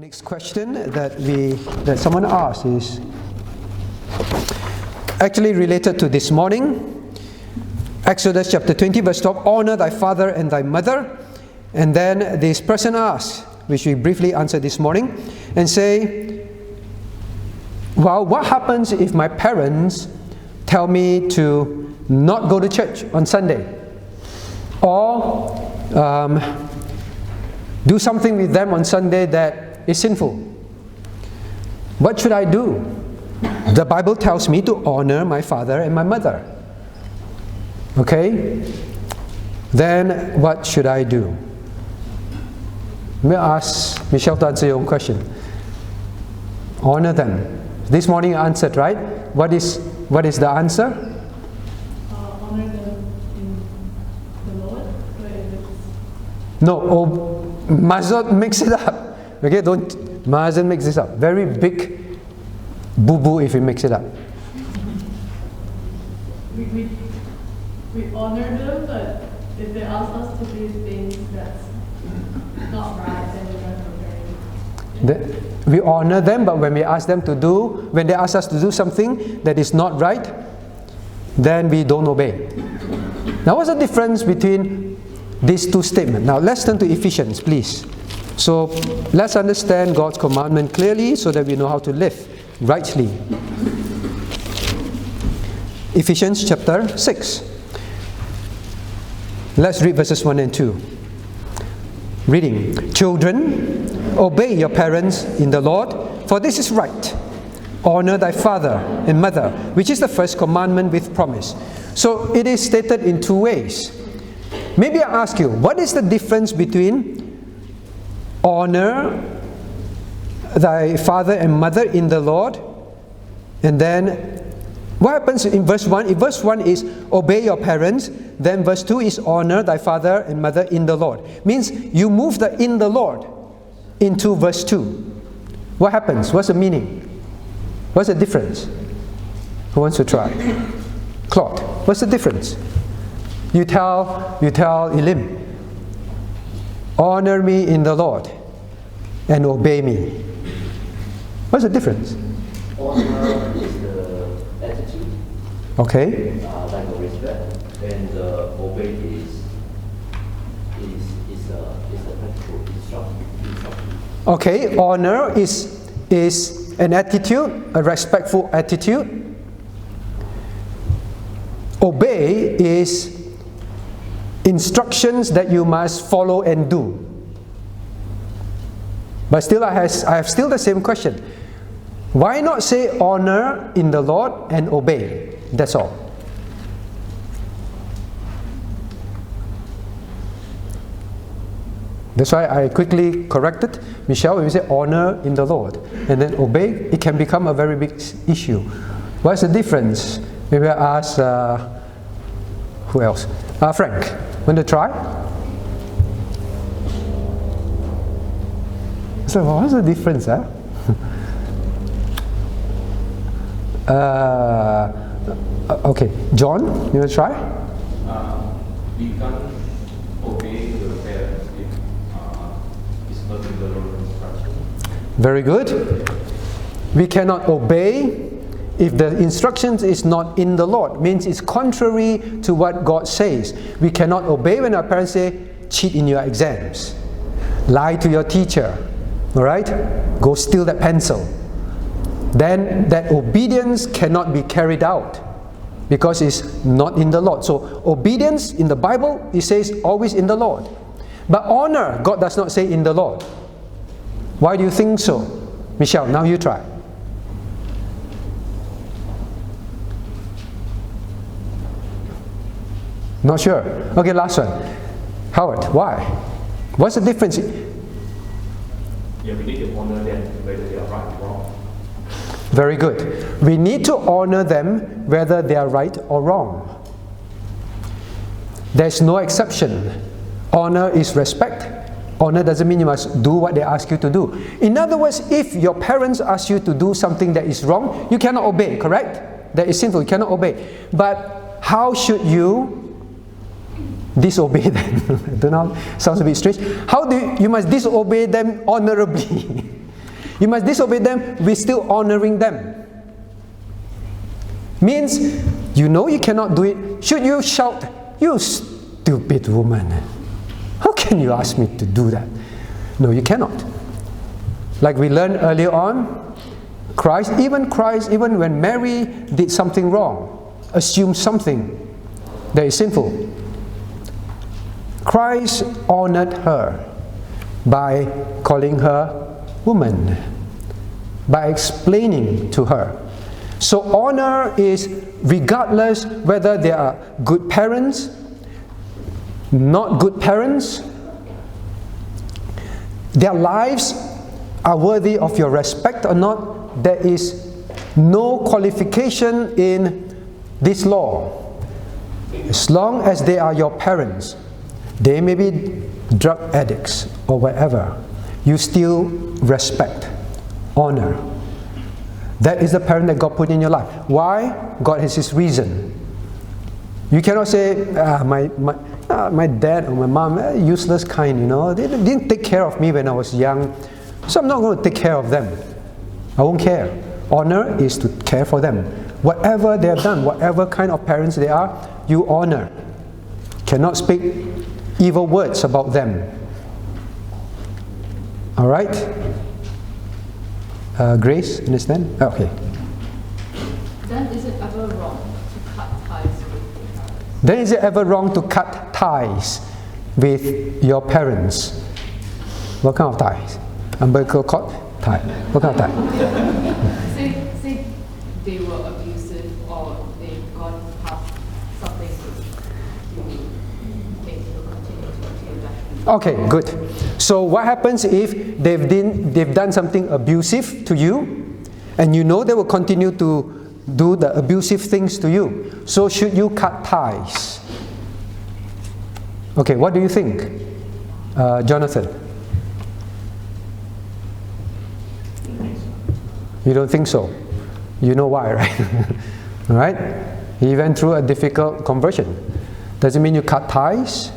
Next question that someone asked is actually related to this morning. Exodus chapter 20 verse 12, honor thy father and thy mother. And then this person asks, which we briefly answered this morning, and say, well, what happens if my parents tell me to not go to church on Sunday? Or do something with them on Sunday that is sinful? What should I do? The Bible tells me to honor my father and my mother. Okay? Then what should I do? May I ask Michelle to answer your own question? Honor them. This morning you answered, right? What is the answer? Honor them in the Lord. No, must not mix it up. Okay, mustn't mix this up. Very big boo-boo if you mix it up. We honor them, but if they ask us to do things that's not right, then we don't obey. We honor them, but when they ask us to do something that is not right, then we don't obey. Now, what's the difference between these two statements? Now, let's turn to Ephesians, please. So, let's understand God's commandment clearly so that we know how to live rightly. Ephesians chapter 6. Let's read verses 1 and 2. Reading. Children, obey your parents in the Lord, for this is right. Honor thy father and mother, which is the first commandment with promise. So it is stated in two ways. Maybe I ask you, what is the difference between honor thy father and mother in the Lord, and then what happens in verse 1? If verse 1 is obey your parents, then verse 2 is honor thy father and mother in the Lord. Means you move the in the Lord into verse 2. What happens? What's the meaning? What's the difference? Who wants to try? Claude, what's the difference? You tell Elim, honor me in the Lord and obey me. What's the difference? Honor is the attitude. Okay. Like a respect, and obey is the practical instruction. Okay, honor is an attitude, a respectful attitude. Obey is instructions that you must follow and do. But still, I have still the same question. Why not say honor in the Lord and obey? That's all. That's why I quickly corrected Michelle when we say honor in the Lord and then obey. It can become a very big issue. What's the difference? Maybe I ask who else? Frank, want to try? So what's the difference? Okay, John, you want to try? We can't obey the parents if it's not in the Lord's instruction. Very good. We cannot obey if the instructions is not in the Lord. Means it's contrary to what God says. We cannot obey when our parents say, cheat in your exams, lie to your teacher, all right? Go steal that pencil. Then that obedience cannot be carried out because it's not in the Lord. So obedience in the Bible, it says always in the Lord. But honor, God does not say in the Lord. Why do you think so? Michelle, now you try. Not sure. Okay, last one. Howard, why? What's the difference? Yeah, we need to honor them whether they are right or wrong. Very good. We need to honor them whether they are right or wrong. There's no exception. Honor is respect. Honor doesn't mean you must do what they ask you to do. In other words, if your parents ask you to do something that is wrong, you cannot obey, correct? That is sinful, you cannot obey. But how should you disobey them? I don't know, sounds a bit strange. How do you must disobey them honorably? You must disobey them with still honoring them. Means, you know you cannot do it. Should you shout, "You stupid woman, how can you ask me to do that?" No, you cannot. Like we learned earlier on, Christ, even when Mary did something wrong, assumed something that is sinful, Christ honored her by calling her woman, by explaining to her. So honor is regardless whether they are good parents, not good parents, their lives are worthy of your respect or not. There is no qualification in this law. As long as they are your parents, they may be drug addicts or whatever, you still respect, honor. That is the parent that God put in your life. Why? God has His reason. You cannot say, my dad or my mom, useless kind, you know, they didn't take care of me when I was young, so I'm not going to take care of them. I won't care. Honor is to care for them. Whatever they have done, whatever kind of parents they are, you honor. Cannot speak evil words about them. Alright? Grace, understand? Okay. Then is it ever wrong to cut ties with your parents? Then is it ever wrong to cut ties with your parents? What kind of ties? Umbilical cord tie. What kind of tie? Say they were abusive or they've gone past something you think will continue to do that. Okay, good. So what happens if they've done something abusive to you, and you know they will continue to do the abusive things to you? So should you cut ties? Okay, what do you think, Jonathan? You don't think so? You know why, right? Alright? He went through a difficult conversion. Does it mean you cut ties?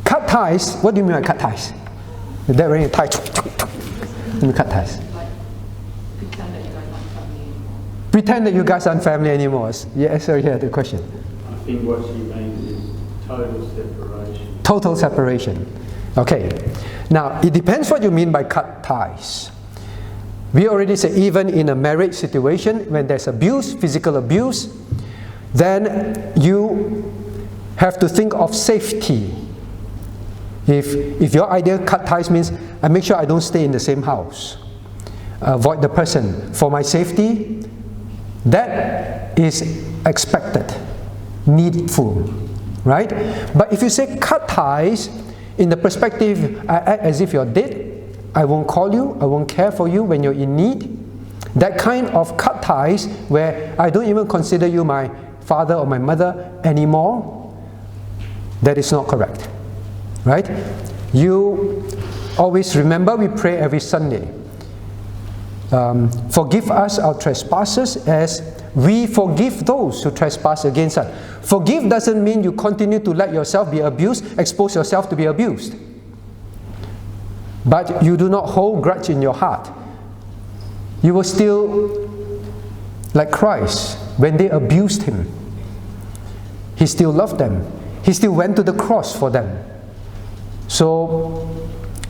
Cut ties? What do you mean by cut ties? Is that wearing a tie? You cut ties. Like, pretend that you guys aren't family anymore. Pretend that you guys aren't family anymore. Yes, sir, yeah, the question. I think what she means is total separation. Total separation. Okay. Now, it depends what you mean by cut ties. We already said even in a marriage situation, when there's abuse, physical abuse, then you have to think of safety. If your idea cut ties means I make sure I don't stay in the same house, avoid the person for my safety, that is expected, needful, right? But if you say cut ties in the perspective, I act as if you're dead, I won't call you, I won't care for you when you're in need, that kind of cut ties where I don't even consider you my father or my mother anymore, that is not correct. Right? You always remember, we pray every Sunday. Forgive us our trespasses as we forgive those who trespass against us. Forgive doesn't mean you continue to let yourself be abused, expose yourself to be abused. But you do not hold grudge in your heart. You will still, like Christ, when they abused Him, He still loved them. He still went to the cross for them. So,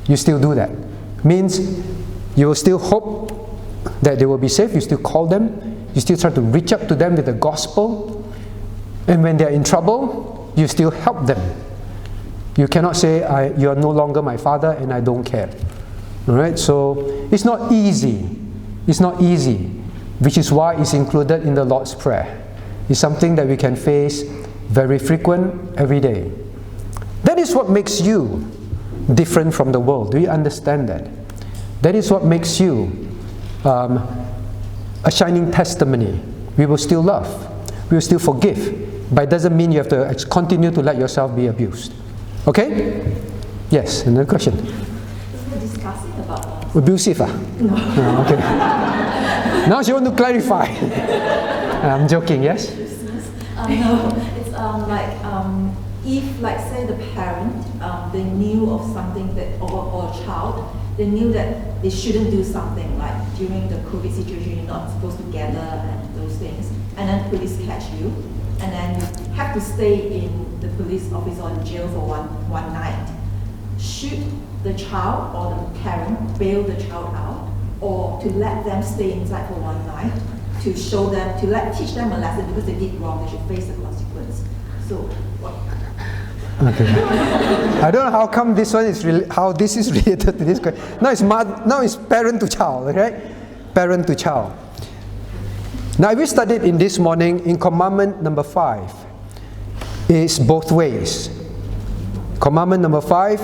you still do that. Means you will still hope that they will be saved. You still call them. You still try to reach out to them with the gospel. And when they are in trouble, you still help them. You cannot say, you are no longer my father and I don't care. Alright, so it's not easy. It's not easy, which is why it's included in the Lord's Prayer. It's something that we can face very frequent, every day. That is what makes you different from the world. Do you understand that? That is what makes you a shining testimony. We will still love. We will still forgive. But it doesn't mean you have to continue to let yourself be abused. Okay? Yes, another question. We're discussing about abusive, No. Oh, okay. Now she wants to clarify. I'm joking, yes? No, it's if, like, say, the parent they knew of something that or a child they knew that they shouldn't do something, like during the COVID situation, you're not supposed to gather and those things, and then police catch you, and then you have to stay in the police office or in jail for one night. Should the child or the parent bail the child out, or to let them stay inside for one night, to show them, teach them a lesson because they did wrong, they should face the consequence. So, what? Okay. I don't know how come this one is how this is related to this question. Now it's parent to child, okay? Parent to child. Now we studied in this morning in commandment number 5. It's both ways. Commandment number 5,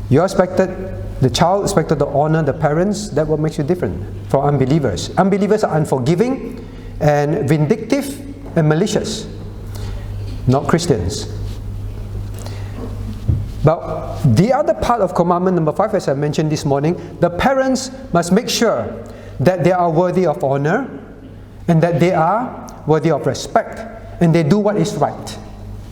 the child expected to honor the parents. That what makes you different from unbelievers. Unbelievers are unforgiving and vindictive and malicious. Not Christians. But the other part of commandment number 5, as I mentioned this morning, the parents must make sure that they are worthy of honor and that they are worthy of respect and they do what is right.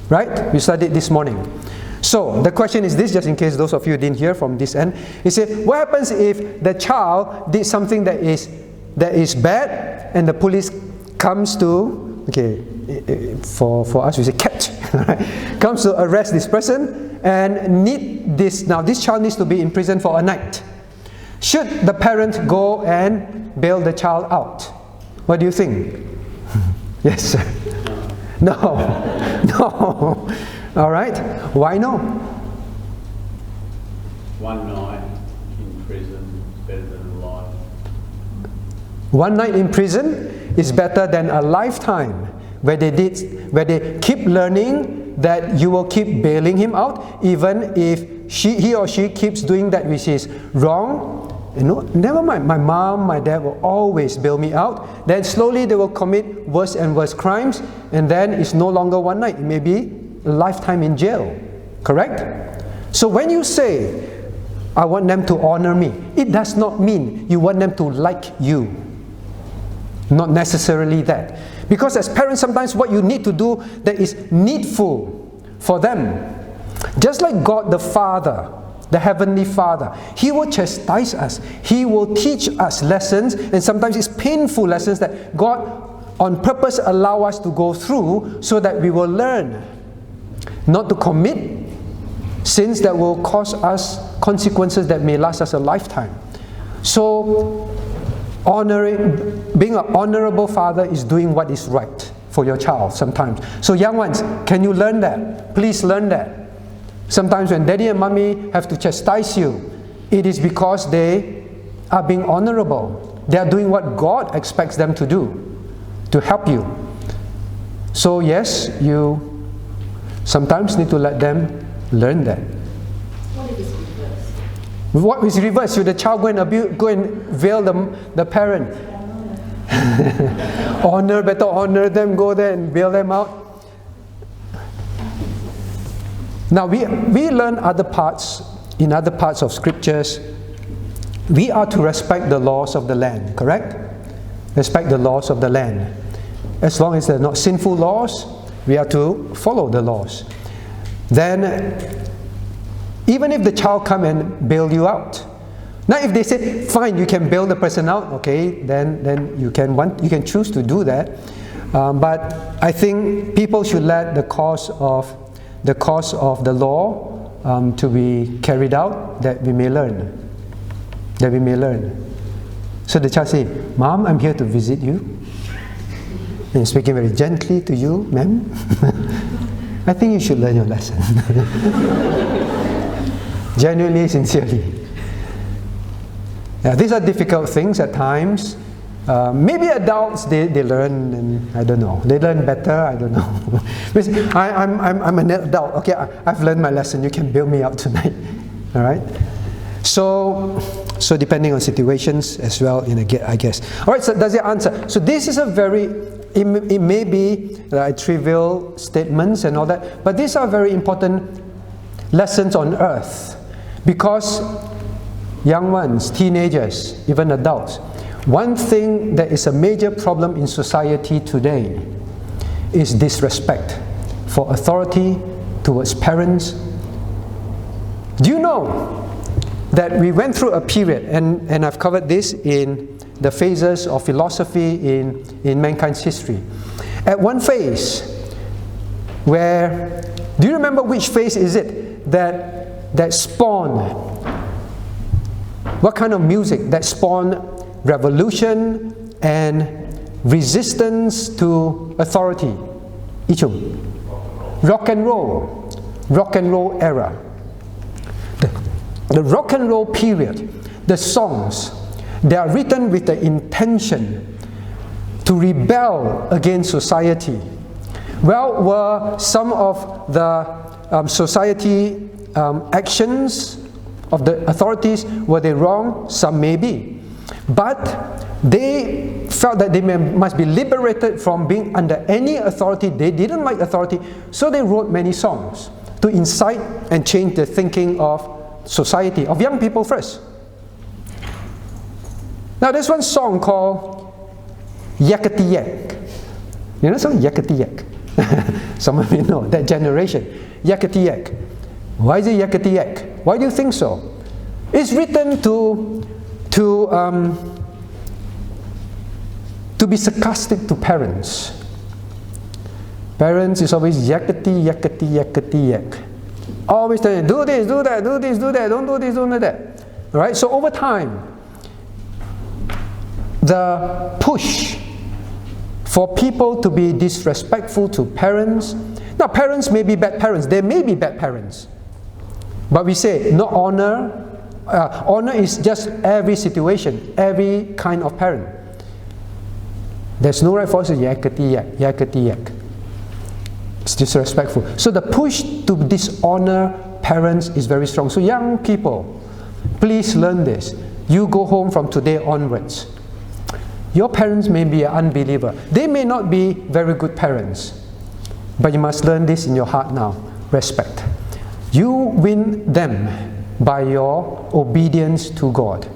Right? We studied this morning. So the question is this, just in case those of you didn't hear from this end, is what happens if the child did something that is bad and the police comes to, for us we say catch, right? Comes to arrest this person and now this child needs to be in prison for a night. Should the parent go and bail the child out? What do you think? Yes, sir. No. No. All right. Why no? One night in prison is better than a life. One night in prison is better than a lifetime where they keep learning that you will keep bailing him out even if he or she keeps doing that which is wrong. Never mind, my mom, my dad will always bail me out. Then slowly they will commit worse and worse crimes, and then it's no longer one night, it may be a lifetime in jail. Correct? So when you say, I want them to honor me, it does not mean you want them to like you. Not necessarily that. Because as parents, sometimes what you need to do that is needful for them. Just like God the Father, the Heavenly Father, He will chastise us. He will teach us lessons, and sometimes it's painful lessons that God on purpose allow us to go through so that we will learn not to commit sins that will cause us consequences that may last us a lifetime. So being an honorable father is doing what is right for your child sometimes. So young ones, can you learn that? Please learn that. Sometimes when daddy and mommy have to chastise you, it is because they are being honorable. They are doing what God expects them to do, to help you. So yes, you sometimes need to let them learn that. What if it's reversed? What is reversed? Should the child go and veil the parent? Better honor them, go there and bail them out. Now we learn in other parts of scriptures, we are to respect the laws of the land, correct? Respect the laws of the land. As long as they're not sinful laws, we are to follow the laws. Then, even if the child come and bail you out, now if they say, fine, you can bail the person out, okay, then you can choose to do that. But I think people should let the cause of the law to be carried out, that we may learn. So the child say, Mom, I'm here to visit you. And speaking very gently to you, ma'am. I think you should learn your lesson. Genuinely, sincerely. Yeah, these are difficult things at times. Maybe adults, they learn, and I don't know. They learn better, I don't know. I'm an adult, okay, I've learned my lesson, you can bail me out tonight. Alright? So depending on situations as well, I guess. Alright, so does it answer? So this is it may be trivial statements and all that, but these are very important lessons on earth. Because young ones, teenagers, even adults, one thing that is a major problem in society today is disrespect for authority towards parents. Do you know that we went through a period, and I've covered this in the phases of philosophy in mankind's history. At one phase, where, do you remember which phase is it that spawned, what kind of music that spawned revolution and resistance to authority? Ichum. Rock and roll era. The rock and roll period, the songs, they are written with the intention to rebel against society. Well, were some of the society actions of the authorities, were they wrong? Some may be. But they felt that they must be liberated from being under any authority. They didn't like authority, so they wrote many songs to incite and change the thinking of society, of young people first. Now there's one song called Yakety Yak. You know song Yakety Yak? Some of you know, that generation. Yakety Yak. Why is it Yakety Yak? Why do you think so? It's written to be sarcastic to parents. Parents is always yakety, yakety, yakety, yak. Always telling, do this, do that, do this, do that, don't do this, don't do that. Alright, so over time, the push for people to be disrespectful to parents. Now, parents may be bad parents, they may be bad parents. But we say, no honor. Honor is just every situation, every kind of parent. There's no right for us to yakety yak, yakety yak. It's disrespectful. So the push to dishonor parents is very strong. So young people, please learn this. You go home from today onwards. Your parents may be an unbeliever. They may not be very good parents. But you must learn this in your heart now. Respect. You win them by your obedience to God.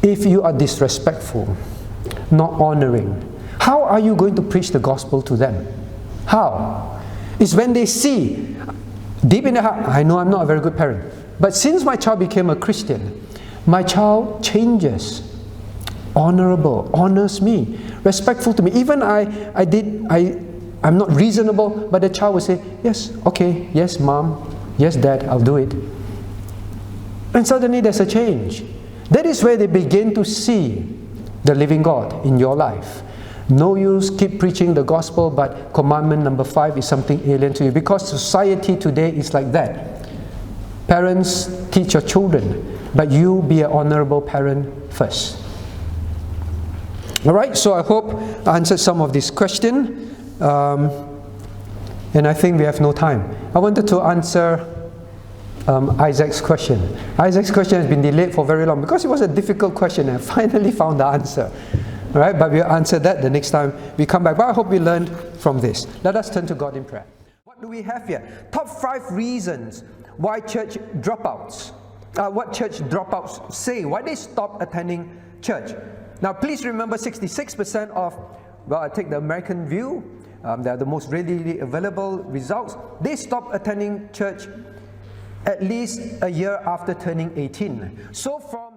If you are disrespectful, not honoring, how are you going to preach the gospel to them? How? It's when they see, deep in their heart, I know I'm not a very good parent, but since my child became a Christian, my child changes, honorable, honors me, respectful to me. Even I'm not reasonable, but the child will say, yes, okay, yes mom, yes dad, I'll do it. And suddenly there's a change. That is where they begin to see the living God in your life. No use keep preaching the gospel, but commandment number 5 is something alien to you, because society today is like that. Parents, teach your children, but you be an honorable parent first. Alright, so I hope I answered some of this question, and I think we have no time. I wanted to answer Isaac's question. Isaac's question has been delayed for very long because it was a difficult question, and I finally found the answer. Alright, but we'll answer that the next time we come back. But I hope we learned from this. Let us turn to God in prayer. What do we have here? Top 5 reasons why church dropouts, what church dropouts say, why they stop attending church. Now please remember 66% of, well, I take the American view, they're the most readily available results. They stop attending church at least a year after turning 18. So from